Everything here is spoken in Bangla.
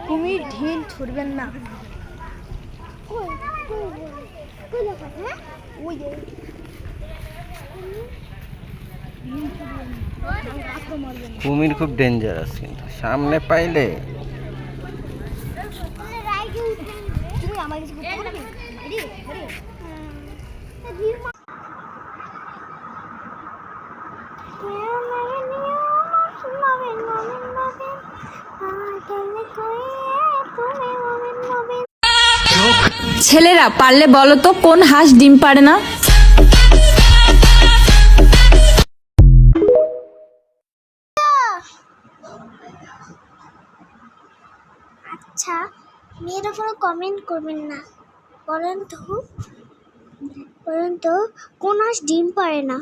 কুমির ঢিল ছুড়বেন না। কুমির খুব ডেঞ্জারাস, কিন্তু সামনে পাইলে ছেলেরা পারলে বলো তো কোন হাঁস ডিম পারে না? আচ্ছা, মেয়েরা কোনো কমেন্ট করবেন না, বলেন তো কোন হাঁস ডিম পারে না?